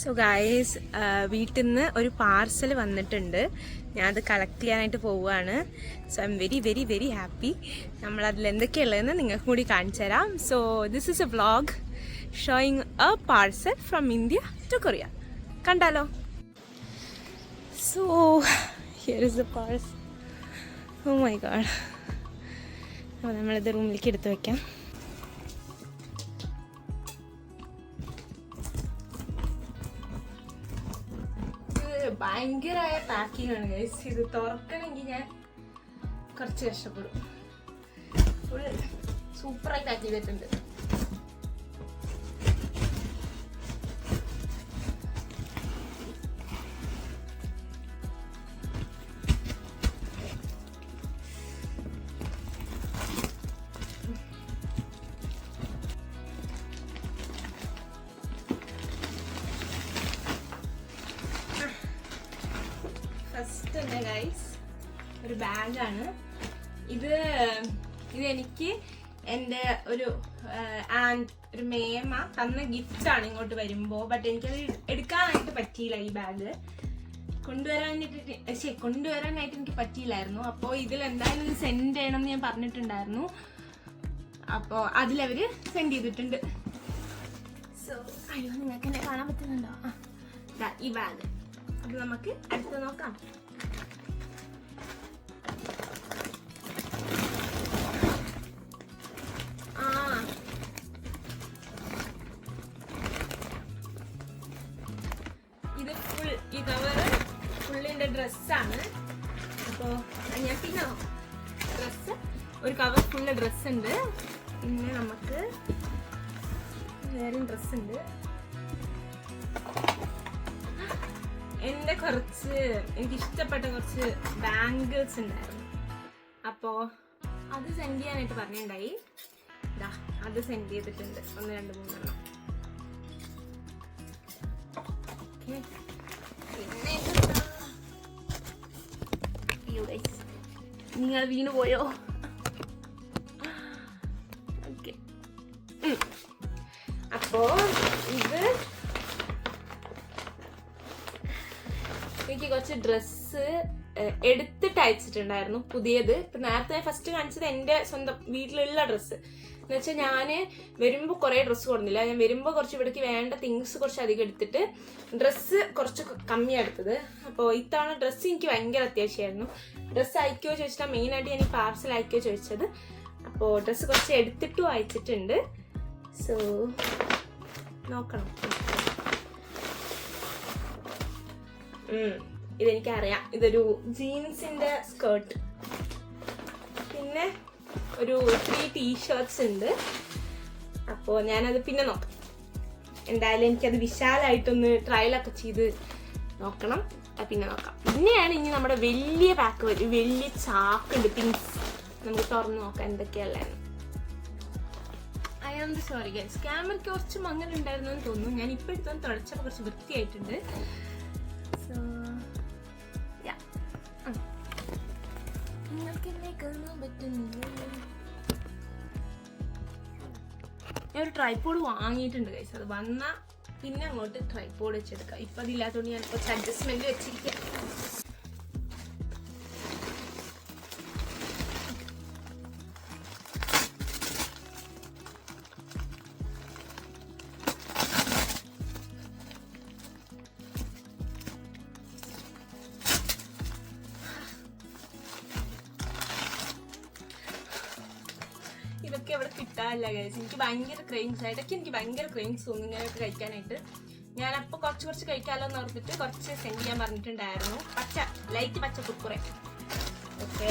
So guys, വീട്ടിൽ നിന്ന് ഒരു പാർസൽ വന്നിട്ടുണ്ട്. ഞാനത് കളക്ട് ചെയ്യാനായിട്ട് പോവുകയാണ്. So I am very very very happy. നമ്മളതിൽ എന്തൊക്കെയുള്ളതെന്ന് നിങ്ങൾക്ക് കൂടി കാണിച്ചു തരാം. So this is a vlog showing a parcel from India to Korea. കണ്ടാലോ? So here is the parcel. Oh my god. അപ്പോൾ നമ്മളിത് റൂമിലേക്ക് എടുത്ത് വയ്ക്കാം. ഭയങ്കരമായ പാക്കിംഗ് ആണ് ഗൈസ്. ഇത് തുറക്കണമെങ്കിൽ ഞാൻ കുറച്ച് കഷ്ടപ്പെടും. ഫുൾ സൂപ്പറായി പാക്ക് ചെയ്തിട്ടുണ്ട്. ഫസ്റ്റ് തന്നെ ഗൈസ് ഒരു ബാഗാണ്. ഇത് എനിക്ക് എൻ്റെ ഒരു മേമ തന്ന ഗിഫ്റ്റാണ് ഇങ്ങോട്ട് വരുമ്പോൾ. ബട്ട് എനിക്കത് എടുക്കാനായിട്ട് പറ്റിയില്ല. ഈ ബാഗ് കൊണ്ടുവരാനായിട്ട് എനിക്ക് പറ്റിയില്ലായിരുന്നു. അപ്പോൾ ഇതിലെന്തായാലും ഇത് സെൻഡ് ചെയ്യണമെന്ന് ഞാൻ പറഞ്ഞിട്ടുണ്ടായിരുന്നു. അപ്പോൾ അതിലവർ സെൻഡ് ചെയ്തിട്ടുണ്ട്. സോ അയ്യോ, നിങ്ങൾക്ക് എന്നെ കാണാൻ പറ്റുന്നുണ്ടോ? ഈ ബാഗ്. അത് നമുക്ക് അടുത്ത് നോക്കാം. ഇത് ഫുൾ, ഈ കവറ് ഫുള്ളിൻ്റെ ഡ്രസ്സാണ്. അപ്പോൾ ഞാൻ പിന്നെ ഡ്രസ്സ്, ഒരു കവർ ഫുള്ള് ഡ്രസ്സുണ്ട്. പിന്നെ നമുക്ക് വേറെയും ഡ്രസ്സുണ്ട്. എൻ്റെ എനിക്കിഷ്ടപ്പെട്ട കുറച്ച് ബാംഗിൾസ് ഉണ്ടായിരുന്നു. അപ്പോൾ അത് സെൻഡ് ചെയ്യാനായിട്ട് പറഞ്ഞിട്ടുണ്ടായി. അത് സെൻഡ് ചെയ്തിട്ടുണ്ട്. 1, 2, 3 എണ്ണം. പിന്നെ നിങ്ങൾ വീണ് പോയോ? ഓക്കെ. അപ്പോൾ ഇത് എനിക്ക് കുറച്ച് ഡ്രസ്സ് എടുത്തിട്ട് അയച്ചിട്ടുണ്ടായിരുന്നു, പുതിയത്. ഇപ്പം നേരത്തെ ഫസ്റ്റ് കാണിച്ചത് എൻ്റെ സ്വന്തം വീട്ടിലുള്ള ഡ്രസ്സ്. എന്ന് വെച്ചാൽ ഞാൻ വരുമ്പോൾ കുറേ ഡ്രസ്സ് കൊടുന്നില്ല. ഞാൻ വരുമ്പോൾ കുറച്ച് ഇവിടേക്ക് വേണ്ട തിങ്സ് കുറച്ച് അധികം എടുത്തിട്ട് ഡ്രസ്സ് കുറച്ച് കമ്മിയാണ് എടുത്തത്. അപ്പോൾ ഇത്തവണ ഡ്രസ്സ് എനിക്ക് ഭയങ്കര അത്യാവശ്യമായിരുന്നു. ഡ്രസ്സ് അയക്കുമോ ചോദിച്ചിട്ടാണ് മെയിനായിട്ട് ഞാൻ ഈ പാർസൽ അയക്കുമോ ചോദിച്ചത്. അപ്പോൾ ഡ്രസ്സ് കുറച്ച് എടുത്തിട്ടും അയച്ചിട്ടുണ്ട്. സോ നോക്കണം. ഇതെനിക്കറിയാം. ഇതൊരു ജീൻസിൻ്റെ സ്കേർട്ട്, പിന്നെ ഒരു 3 ടീഷർട്ട്സ് ഉണ്ട്. അപ്പോൾ ഞാനത് പിന്നെ നോക്കാം. എന്തായാലും എനിക്കത് വിശാലമായിട്ടൊന്ന് ട്രയലൊക്കെ ചെയ്ത് നോക്കണം. പിന്നെ നോക്കാം. പിന്നെയാണ് ഇനി നമ്മുടെ വലിയ പാക്ക് വരും. വലിയ ചാക്കുണ്ട് തിങ്സ്. നമുക്ക് തുറന്ന് നോക്കാം എന്തൊക്കെയല്ലായിരുന്നു. ഐ ആം സോറി ഗൈസ്, ക്യാമറയ്ക്ക് കുറച്ച് മങ്ങലുണ്ടായിരുന്നു എന്ന് തോന്നുന്നു. ഞാൻ ഇപ്പോൾ എടുത്തൊന്ന് തുടച്ചപ്പോൾ കുറച്ച് വൃത്തിയായിട്ടുണ്ട്. സോ നിങ്ങൾക്ക് എന്നെ കാണാൻ പറ്റുന്നില്ല. ഞാൻ ഒരു ട്രൈപോഡ് വാങ്ങിയിട്ടുണ്ട് ഗൈസ്. അത് വന്നാൽ പിന്നെ അങ്ങോട്ട് ട്രൈപോഡ് വെച്ചെടുക്കാം. ഇപ്പം അതില്ലാത്തതുകൊണ്ട് ഞാൻ കുറച്ച് അഡ്ജസ്റ്റ്മെന്റ് വെച്ചിരിക്കാം. ഇതൊക്കെ ഇവിടെ കിട്ടാനില്ല ഗൈസ്. എനിക്ക് ഭയങ്കര ക്രെയിംസ്. ഇടയ്ക്ക് എനിക്ക് ഭയങ്കര ക്രെയിംസ് തോന്നും ഇങ്ങനെയൊക്കെ കഴിക്കാനായിട്ട്. ഞാനപ്പോൾ കുറച്ച് കഴിക്കാമല്ലോ എന്ന് ഓർത്തിട്ട് കുറച്ച് സെൻഡ് ചെയ്യാൻ പറഞ്ഞിട്ടുണ്ടായിരുന്നു. ലൈറ്റ് പച്ച കുക്കുറെ. ഓക്കെ,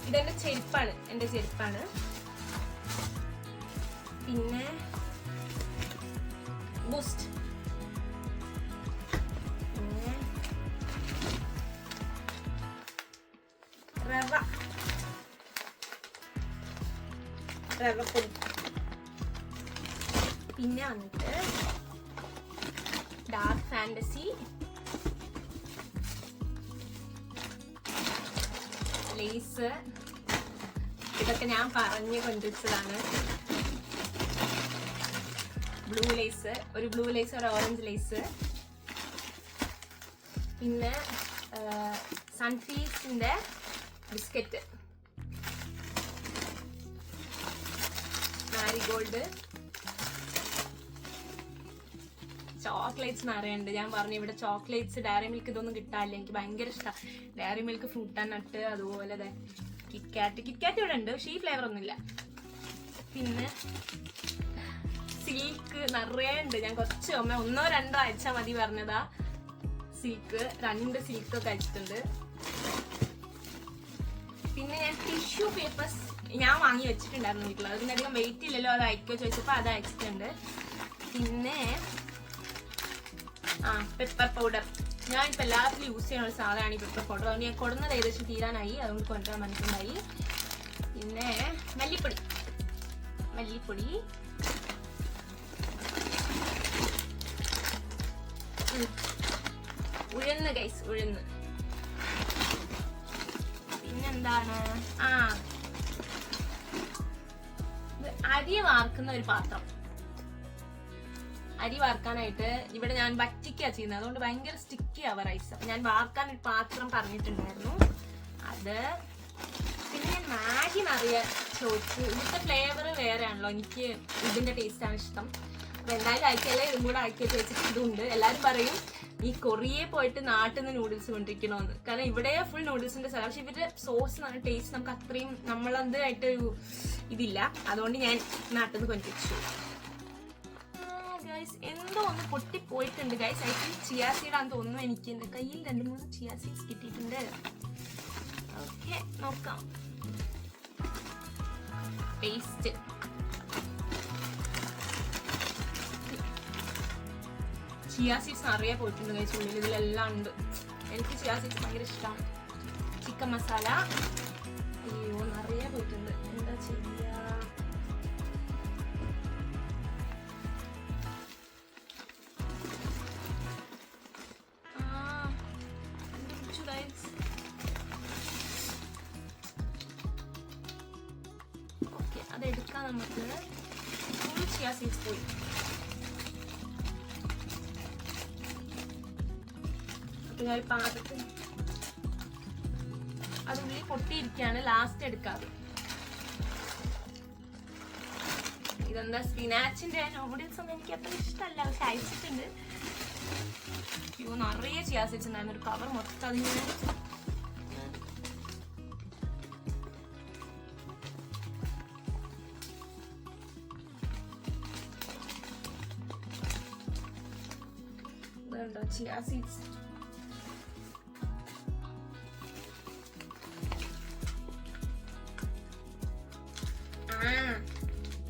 ഇതെൻ്റെ ചെരുപ്പാണ്. എൻ്റെ ചെരുപ്പാണ്. പിന്നെ ബൂസ്റ്റ്, റവപ്പൊടി, പിന്നെ വന്നിട്ട് ഡാർക്ക് ഫാന്റസി, ലേസ്. ഇതൊക്കെ ഞാൻ പറഞ്ഞു കൊണ്ടുവച്ചതാണ്. ബ്ലൂ ലേസ്, ഒരു ബ്ലൂ ലേസ്, ഒരു ഓറഞ്ച് ലേസ്. പിന്നെ സൺഫീസിന്റെ ബിസ്ക്കറ്റ്, മാരിഗോൾഡ്, ചോക്ലേറ്റ്സ് നിറയുണ്ട്. ഞാൻ പറഞ്ഞു ഇവിടെ ചോക്ലേറ്റ്സ്, ഡയറി മിൽക്ക് ഇതൊന്നും കിട്ടാനില്ല. എനിക്ക് ഭയങ്കര ഇഷ്ടമാണ് ഡയറി മിൽക്ക്, ഫ്രൂട്ട് ആൻഡ് നട്ട്, അതുപോലെ കിറ്റ്കാറ്റ് ഇവിടെ ഉണ്ട്, പക്ഷേ ഈ ഫ്ലേവർ ഒന്നുമില്ല. പിന്നെ സിൽക്ക് നിറയെ ഉണ്ട്. ഞാൻ കുറച്ച് 1-2 ആഴ്ച മതി പറഞ്ഞതാ. സിൽക്ക് 2 സിൽക്കൊക്കെ അയച്ചിട്ടുണ്ട്. പിന്നെ ഞാൻ ടിഷ്യൂ പേപ്പേഴ്സ് ഞാൻ വാങ്ങി വെച്ചിട്ടുണ്ടായിരുന്നു വീട്ടിൽ. അതിനധികം വെയിറ്റ് ഇല്ലല്ലോ, അത് അയക്കോ ചോദിച്ചപ്പോൾ അത് അയച്ചിട്ടുണ്ട്. പിന്നെ പെപ്പർ പൗഡർ, ഞാനിപ്പോൾ എല്ലാത്തിലും യൂസ് ചെയ്യുന്ന ഒരു സാധനമാണ് ഈ പെപ്പർ പൗഡർ. അതുകൊണ്ട് ഞാൻ കൊടുന്നത് ഏകദേശം തീരാനായി, അതുകൊണ്ട് കൊണ്ടുവരാൻ മനസ്സിലായി. പിന്നെ മല്ലിപ്പൊടി, ഉഴുന്ന് ഗൈസ്, ഉഴുന്ന്. പിന്നെന്താണ്, അരി വാർക്കുന്ന ഒരു പാത്രം. അരി വാർക്കാനായിട്ട് ഇവിടെ ഞാൻ വറ്റിക്കാ ചെയ്യുന്നത്, അതുകൊണ്ട് ഭയങ്കര സ്റ്റിക്കി ആവുക റൈസ്. അപ്പൊ ഞാൻ വാർക്കാൻ ഒരു പാത്രം പറഞ്ഞിട്ടുണ്ടായിരുന്നു, അത്. പിന്നെ ഞാൻ മാഗി നിറയെ ചോദിച്ചു. ഇവിടുത്തെ ഫ്ലേവർ വേറെ ആണല്ലോ, എനിക്ക് ഇതിന്റെ ടേസ്റ്റാണ് ഇഷ്ടം. അപ്പൊ എന്തായാലും അയക്കല്ലേ, ഇതും കൂടെ അയക്കുക ചോദിച്ചിട്ട് ഇതുണ്ട്. എല്ലാവരും പറയും ഈ കൊറിയയിൽ പോയിട്ട് നാട്ടിൽ നിന്ന് നൂഡിൽസ് കൊണ്ടിരിക്കണമെന്ന്. കാരണം ഇവിടെ ഫുൾ നൂഡിൽസിന്റെ സ്ഥലം, പക്ഷെ ഇവരുടെ സോസ് നല്ല ടേസ്റ്റ് നമുക്ക് അത്രയും നമ്മളെന്തായിട്ടൊരു ഇതില്ല. അതുകൊണ്ട് ഞാൻ നാട്ടിൽ നിന്ന് കൊണ്ടിരിച്ചു. ഗൈസ് എന്തോ ഒന്ന് പൊട്ടിപ്പോയിട്ടുണ്ട് ഗൈസ്. ഐ തിങ്ക് ചിയാ സീഡാന്ന് തോന്നുന്നു. എനിക്ക് എൻ്റെ കയ്യിൽ 2-3 ചിയാ സീഡ്സ് കിട്ടിയിട്ടുണ്ട്. ഓക്കെ, നോക്കാം. പേസ്റ്റ്, ചിയാ സീഡ്സ് നിറയെ പോയിട്ടുണ്ട് ഗൈസ് ഉള്ളിൽ. ഇതിലെല്ലാം ഉണ്ട്. എനിക്ക് ചിയാ സീഡ്സ് ഭയങ്കര ഇഷ്ടമാണ്. ചിക്കൻ മസാല, അയ്യോ നിറയെ പോയിട്ടുണ്ട്. എന്താ ചെയ്യുക? ഓക്കെ, അതെടുക്കാം നമുക്ക്. ഫുൾ ചിയാ സീഡ്സ് പോയി. പാത്രത്തിൽ അത് ഉള്ളിൽ പൊട്ടിയിരിക്കുകയാണ്, ലാസ്റ്റ് എടുക്കാതെ. ഇതെന്താ സ്പിനാച്ചിന്റെ നൂഡിൽസ് ഒന്നും എനിക്ക് അത്ര ഇഷ്ടമല്ല, പക്ഷെ അയച്ചിട്ടുണ്ട്. അയ്യോ നിറയെ ചിയാ സീഡ്സ് ഉണ്ടായിരുന്നു, ഒരു കവർ മൊത്തം അതിങ്ങനെ. ഇതുണ്ടോ ചിയാ സീഡ്സ്.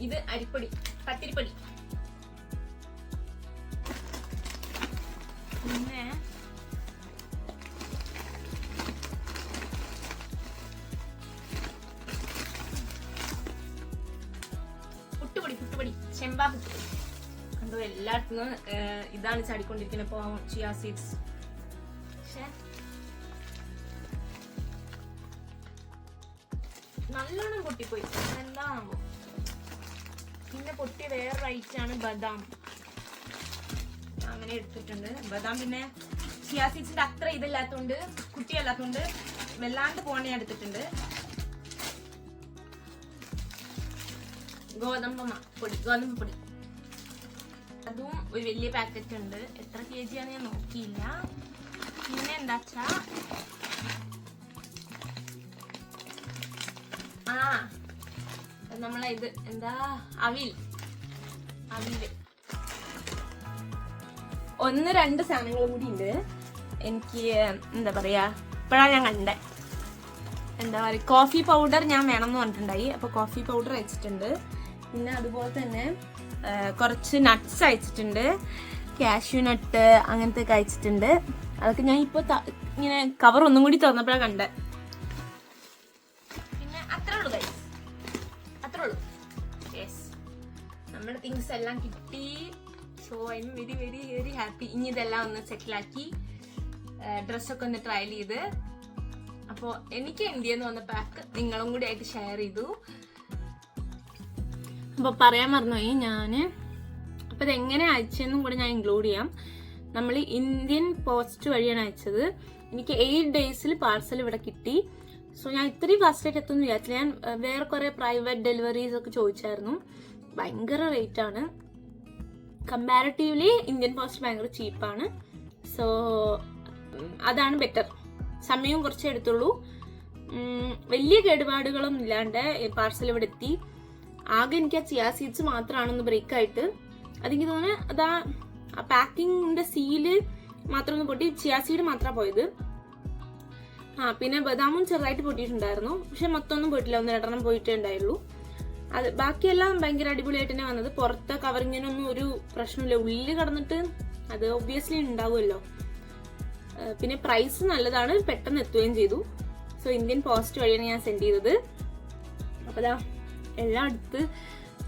ഇത് അരിപ്പൊടി, പത്തിരിപ്പൊടി. പിന്നെ പുട്ടുപൊടി, ചെമ്പാ പുട്ടുപൊടി. കണ്ടോ എല്ലായിടത്തുനിന്നും ഇതാണ് ചാടിക്കൊണ്ടിരിക്കുന്നത് ഇപ്പൊ ചിയാ സീഡ്സ്. പക്ഷെ നല്ലോണം പൊട്ടിപ്പോയി, എന്താണോ. പിന്നെ പൊട്ടിയ വേറൊരു ഐറ്റാണ് ബദാം. അങ്ങനെ എടുത്തിട്ടുണ്ട് ബദാം. പിന്നെ ചിയാ സീഡ്സിന്റെ അത്ര ഇതില്ലാത്തോണ്ട്, കുട്ടിയല്ലാത്തോണ്ട് വല്ലാണ്ട് പോണ എടുത്തിട്ടുണ്ട്. ഗോതമ്പ് പൊടി, അതും ഒരു വലിയ പാക്കറ്റ് ഉണ്ട്. എത്ര kg ആണെന്ന് ഞാൻ നോക്കിയില്ല. പിന്നെ എന്താച്ചാ നമ്മളെ ഇത് എന്താ അവില് 1-2 സാധനങ്ങളും കൂടി ഉണ്ട്. എനിക്ക് എന്താ പറയാ, ഇപ്പോഴാണ് ഞാൻ കണ്ടേ. എന്താ പറയുക, കോഫി പൗഡർ ഞാൻ വേണമെന്ന് പറഞ്ഞിട്ടുണ്ടായി. അപ്പോൾ കോഫി പൗഡർ അയച്ചിട്ടുണ്ട്. പിന്നെ അതുപോലെ തന്നെ കുറച്ച് നട്ട്സ് അയച്ചിട്ടുണ്ട്, കാഷ്യൂ നട്ട് അങ്ങനത്തെ ഒക്കെ അയച്ചിട്ടുണ്ട്. അതൊക്കെ ഞാൻ ഇപ്പോൾ ഇങ്ങനെ കവർ ഒന്നും കൂടി തുറന്നപ്പോഴാണ് കണ്ടത്. പിന്നെ അത്രേ ഉള്ളൂ ഗൈസ്, അത്രേ ഉള്ളൂ. യെസ്, നമ്മുടെ തിങ്സ് എല്ലാം കിട്ടി. So I am very very very happy. ഇനി ഇതെല്ലാം ഒന്ന് സെറ്റിലാക്കി ഡ്രസ്സൊക്കെ ഒന്ന് ട്രയൽ ചെയ്ത്. അപ്പോൾ എനിക്ക് ഇന്ത്യയിൽ നിന്ന് വന്ന പാക്ക് നിങ്ങളും കൂടി ആയിട്ട് ഷെയർ ചെയ്തു. അപ്പോൾ പറയാൻ മറന്നുപോയി, ഞാൻ അപ്പോൾ ഇതെങ്ങനെ അയച്ചതെന്നും കൂടെ ഞാൻ ഇൻക്ലൂഡ് ചെയ്യാം. നമ്മൾ ഇന്ത്യൻ പോസ്റ്റ് വഴിയാണ് അയച്ചത്. എനിക്ക് 8 days പാർസൽ ഇവിടെ കിട്ടി. സോ ഞാൻ ഇത്രയും ഫാസ്റ്റായിട്ട് എത്തുമെന്ന് വിചാരിച്ചില്ല. ഞാൻ വേറെ കുറേ പ്രൈവറ്റ് ഡെലിവറീസ് ഒക്കെ ചോദിച്ചായിരുന്നു. ഭയങ്കര റേറ്റ് ആണ്. കമ്പാരിറ്റീവ്ലി ഇന്ത്യൻ പോസ്റ്റ് ഭയങ്കര ചീപ്പാണ്. സോ അതാണ് ബെറ്റർ. സമയവും കുറച്ചേ എടുത്തുള്ളൂ. വലിയ കേടുപാടുകളൊന്നും ഇല്ലാണ്ട് പാർസൽ ഇവിടെ എത്തി. ആകെ എനിക്ക് ആ ചിയാ സീഡ്സ് മാത്രമാണൊന്ന് ബ്രേക്കായിട്ട്. അതെനിക്ക് തോന്നുന്നു അതാ ആ പാക്കിങ്ങിന്റെ സീല് മാത്രം ഒന്ന് പൊട്ടി. ചിയാ സീഡ് മാത്രമാണ് പോയത്. പിന്നെ ബദാമും ചെറുതായിട്ട് പൊട്ടിയിട്ടുണ്ടായിരുന്നു. പക്ഷെ മൊത്തമൊന്നും പോയിട്ടില്ല, 1-2 പോയിട്ടേ ഉണ്ടായുള്ളൂ. അത് ബാക്കിയെല്ലാം ഭയങ്കര അടിപൊളിയായിട്ട് തന്നെ വന്നത്. പുറത്തെ കവറിങ്ങിനൊന്നും ഒരു പ്രശ്നമില്ല. ഉള്ളിൽ കിടന്നിട്ട് അത് ഒബ്വിയസ്ലി ഉണ്ടാവുമല്ലോ. പിന്നെ പ്രൈസ് നല്ലതാണ്, പെട്ടെന്ന് എത്തുകയും ചെയ്തു. സോ ഇന്ത്യൻ പോസ്റ്റ് വഴിയാണ് ഞാൻ സെൻഡ് ചെയ്തത്. അപ്പോൾ അതാ എല്ലാം എടുത്ത്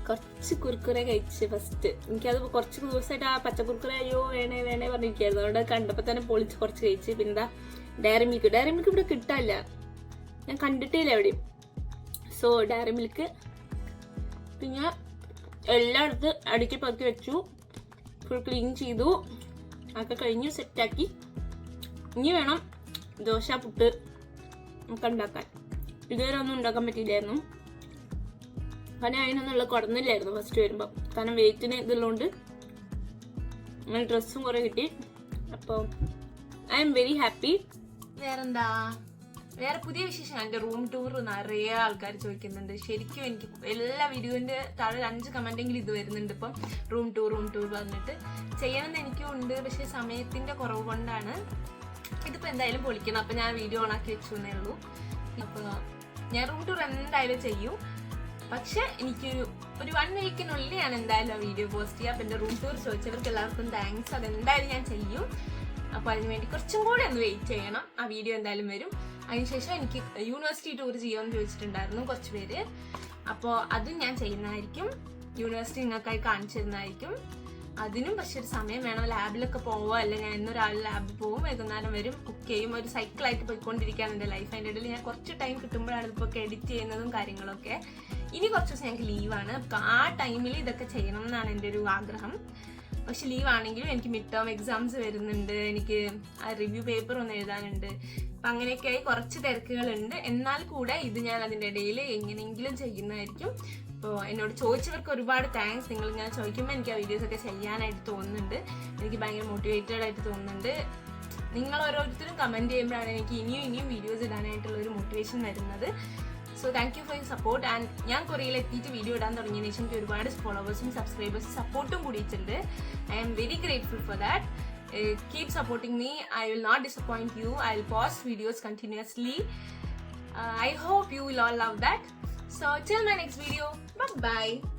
കുറച്ച് കുർക്കുറെ കഴിച്ച് ഫസ്റ്റ്. എനിക്കത് കുറച്ച് ദിവസമായിട്ട് ആ പച്ചക്കുർക്കുറെ അയ്യോ വേണേ പറഞ്ഞിരിക്കുകയായിരുന്നു. അവിടെ കണ്ടപ്പോൾ തന്നെ പൊളിച്ച് കുറച്ച് കഴിച്ച്. പിന്നെ എന്താ ഡയറി മിൽക്ക് ഇവിടെ കിട്ടാനില്ല, ഞാൻ കണ്ടിട്ടേ ഇല്ല എവിടെയും. സോ ഡയറി മിൽക്ക് പിന്നെ എല്ലാം എടുത്ത് അടുക്കി പറ്റി വെച്ചു. ഫുൾ ക്ലീൻ ചെയ്തു. അതൊക്കെ കഴിഞ്ഞ് സെറ്റാക്കി. ഇനി വേണം ദോശ പുട്ട് നമുക്ക് ഉണ്ടാക്കാൻ. ഇതുവരെ ഒന്നും ഉണ്ടാക്കാൻ പറ്റിയില്ലായിരുന്നു. കാരണം അതിനൊന്നുള്ള കുടന്നില്ലായിരുന്നു ഫസ്റ്റ് വരുമ്പോൾ. കാരണം വെയിറ്റിന് ഇതുള്ളതുകൊണ്ട് അങ്ങനെ ഡ്രസ്സും കുറെ കിട്ടി. അപ്പോൾ ഐ എം വെരി ഹാപ്പി. വേറെന്താ, വേറെ പുതിയ വിശേഷം. എൻ്റെ റൂം ടൂർ നിറയെ ആൾക്കാർ ചോദിക്കുന്നുണ്ട്. ശരിക്കും എനിക്ക് എല്ലാ വീഡിയോൻ്റെ താഴെ 5 കമൻറ്റെങ്കിലും ഇത് വരുന്നുണ്ട്. ഇപ്പം റൂം ടൂർ പറഞ്ഞിട്ട് ചെയ്യണമെന്ന് എനിക്കും ഉണ്ട്. പക്ഷെ സമയത്തിൻ്റെ കുറവ് കൊണ്ടാണ്. ഇതിപ്പോൾ എന്തായാലും പൊളിക്കണം. അപ്പോൾ ഞാൻ വീഡിയോ ഓണാക്കി വെച്ചു എന്നേ ഉള്ളൂ. അപ്പോൾ ഞാൻ റൂം ടൂർ എന്തായാലും ചെയ്യും. പക്ഷെ എനിക്കൊരു 1 വീക്കിനുള്ളിൽ ഞാൻ എന്തായാലും ആ വീഡിയോ പോസ്റ്റ് ചെയ്യാം. അപ്പം എൻ്റെ റൂം ടൂർ ചോദിച്ചവർക്ക് എല്ലാവർക്കും താങ്ക്സ്. അതെന്തായാലും ഞാൻ ചെയ്യും. അപ്പോൾ അതിനുവേണ്ടി കുറച്ചും കൂടെ ഒന്ന് വെയിറ്റ് ചെയ്യണം. ആ വീഡിയോ എന്തായാലും വരും. അതിനുശേഷം എനിക്ക് യൂണിവേഴ്സിറ്റി ടൂർ ചെയ്യുമെന്ന് ചോദിച്ചിട്ടുണ്ടായിരുന്നു കുറച്ച് പേര്. അപ്പോൾ അതും ഞാൻ ചെയ്യുന്നതായിരിക്കും. യൂണിവേഴ്സിറ്റി നിങ്ങൾക്കായി കാണിച്ചു തരുന്നതായിരിക്കും. അതിനും പക്ഷെ ഒരു സമയം വേണം. ലാബിലൊക്കെ പോവുക. അല്ല ഞാൻ ഇന്നൊരാൾ ലാബിൽ പോകും, വൈകുന്നേരം വരും, കുക്ക് ചെയ്യും. ഒരു സൈക്കിളായിട്ട് പോയിക്കൊണ്ടിരിക്കുകയാണ് എൻ്റെ ലൈഫ്. അതിൻ്റെ ഇടയിൽ ഞാൻ കുറച്ച് ടൈം കിട്ടുമ്പോഴാണ് ഇപ്പോൾ എഡിറ്റ് ചെയ്യുന്നതും കാര്യങ്ങളൊക്കെ. ഇനി കുറച്ച് ദിവസം ഞങ്ങൾക്ക് ലീവാണ്. അപ്പോൾ ആ ടൈമിൽ ഇതൊക്കെ ചെയ്യണം എന്നാണ് എൻ്റെ ഒരു ആഗ്രഹം. പക്ഷെ ലീവാണെങ്കിലും എനിക്ക് മിഡ് ടേം എക്സാംസ് വരുന്നുണ്ട്. എനിക്ക് ആ റിവ്യൂ പേപ്പർ ഒന്ന് എഴുതാനുണ്ട്. അപ്പം അങ്ങനെയൊക്കെയായി കുറച്ച് തിരക്കുകളുണ്ട്. എന്നാൽ കൂടെ ഇത് ഞാൻ അതിൻ്റെ ഇടയിൽ എങ്ങനെയെങ്കിലും ചെയ്യുന്നതായിരിക്കും. അപ്പോൾ എന്നോട് ചോദിച്ചവർക്ക് ഒരുപാട് താങ്ക്സ്. നിങ്ങൾ ഇങ്ങനെ ചോദിക്കുമ്പോൾ എനിക്ക് ആ വീഡിയോസൊക്കെ ചെയ്യാനായിട്ട് തോന്നുന്നുണ്ട്. എനിക്ക് ഭയങ്കര മോട്ടിവേറ്റഡ് ആയിട്ട് തോന്നുന്നുണ്ട്. നിങ്ങൾ ഓരോരുത്തരും കമൻറ്റ് ചെയ്യുമ്പോഴാണ് എനിക്ക് ഇനിയും വീഡിയോസ് ഇടാനായിട്ടുള്ള ഒരു മോട്ടിവേഷൻ വരുന്നത്. So thank you for your support. And ഞാൻ കൊറിയയിൽ എത്തിയിട്ട് വീഡിയോ ഇടാൻ തുടങ്ങിയതിന് ശേഷം എനിക്ക് ഒരുപാട് ഫോളോവേഴ്സും സബ്സ്ക്രൈബേഴ്സും സപ്പോർട്ടും കൂടിയിട്ടുണ്ട്. I am very grateful for that. Keep supporting me. I will not disappoint you. I will post videos continuously. I hope you will all love that. So till my next video, bye bye.